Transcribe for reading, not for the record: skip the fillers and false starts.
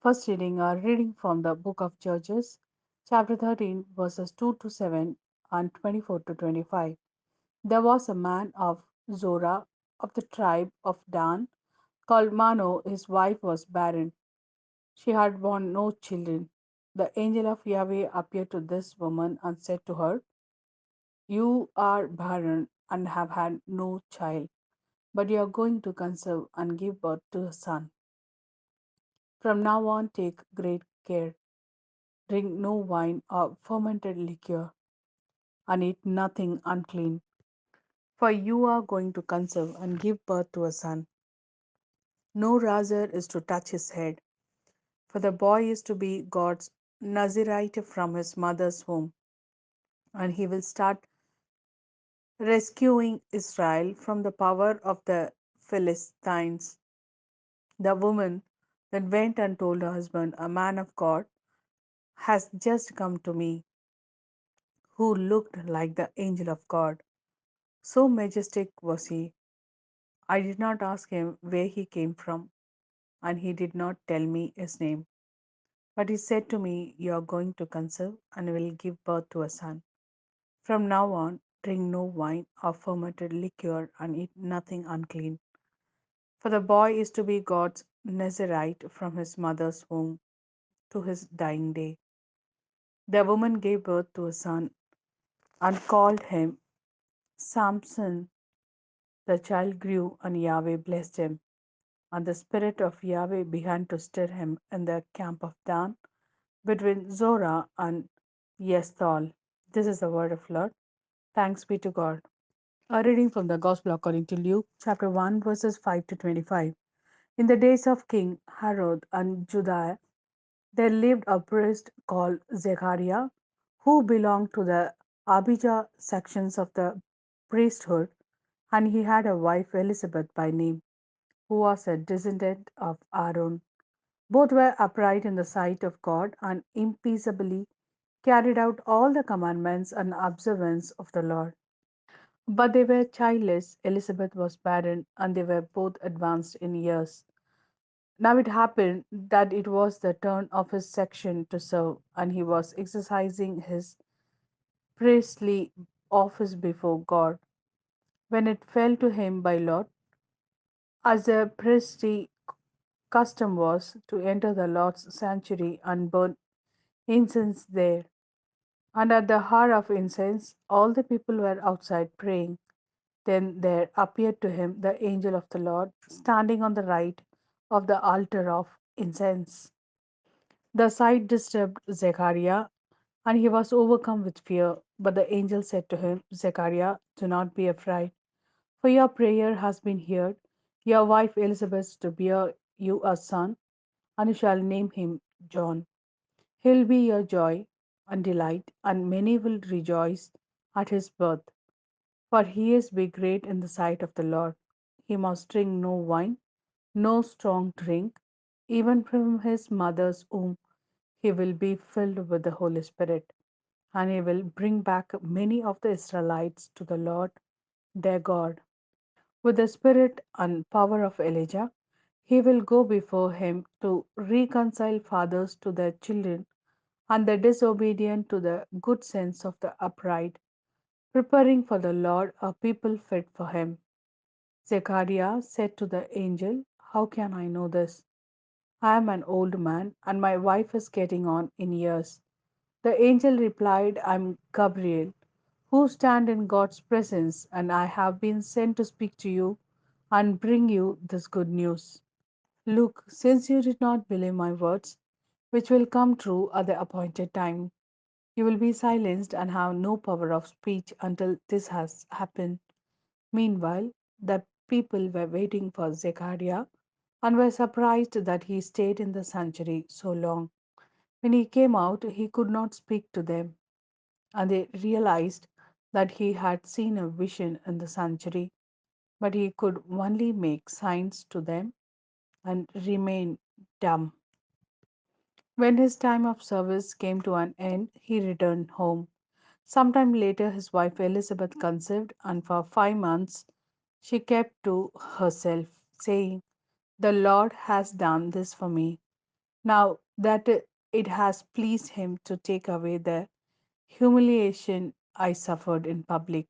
First reading, a reading from the book of Judges, chapter 13, verses 2 to 7 and 24 to 25. There was a man of Zorah of the tribe of Dan called Mano. His wife was barren. She had borne no children. The angel of Yahweh appeared to this woman and said to her, "You are barren and have had no child, but you are going to conceive and give birth to a son. From now on, take great care. Drink no wine or fermented liquor, and eat nothing unclean, for you are going to conceive and give birth to a son. No razor is to touch his head, for the boy is to be God's Nazirite from his mother's womb, and he will start rescuing Israel from the power of the Philistines." The woman then went and told her husband, "A man of God has just come to me, who looked like the angel of God. So majestic was he. I did not ask him where he came from, and he did not tell me his name. But he said to me, 'You are going to conceive and will give birth to a son. From now on, drink no wine or fermented liquor and eat nothing unclean, for the boy is to be God's Nazarite from his mother's womb to his dying day.' The woman gave birth to a son and called him Samson. The child grew, and Yahweh blessed him. And the spirit of Yahweh began to stir him in the camp of Dan between Zorah and Eshtaol. This is the word of Lord. Thanks be to God. A reading from the Gospel according to Luke, chapter 1, verses 5 to 25. In the days of King Herod and Judea, there lived a priest called Zechariah, who belonged to the Abijah sections of the priesthood, and he had a wife Elizabeth by name, who was a descendant of Aaron. Both were upright in the sight of God and impeaceably carried out all the commandments and observance of the Lord. But they were childless, Elizabeth was barren, and they were both advanced in years. Now it happened that it was the turn of his section to serve, and he was exercising his priestly office before God, when it fell to him by lot, as the priestly custom was, to enter the Lord's sanctuary and burn incense there. And at the hour of incense, all the people were outside praying. Then there appeared to him the angel of the Lord, standing on the right of the altar of incense. The sight disturbed Zechariah, and he was overcome with fear. But the angel said to him, "Zechariah, do not be afraid, for your prayer has been heard. Your wife Elizabeth is to bear you a son, and you shall name him John. He will be your joy and delight, and many will rejoice at his birth, for he is be great in the sight of the Lord. He must drink no wine, no strong drink. Even from his mother's womb he will be filled with the Holy Spirit, and he will bring back many of the Israelites to the Lord their God. With the spirit and power of Elijah, he will go before him to reconcile fathers to their children and the disobedient to the good sense of the upright, preparing for the Lord a people fit for him." Zechariah said to the angel, "How can I know this? I am an old man, and my wife is getting on in years." The angel replied, "I am Gabriel, who stand in God's presence, and I have been sent to speak to you and bring you this good news. Look, since you did not believe my words, which will come true at the appointed time, you will be silenced and have no power of speech until this has happened." Meanwhile, the people were waiting for Zechariah and were surprised that he stayed in the sanctuary so long. When he came out, he could not speak to them, and they realized that he had seen a vision in the sanctuary, but he could only make signs to them and remain dumb. When his time of service came to an end, he returned home. Sometime later, his wife Elizabeth conceived, and for 5 months she kept to herself, saying, "The Lord has done this for me. now that it has pleased him to take away the humiliation I suffered in public.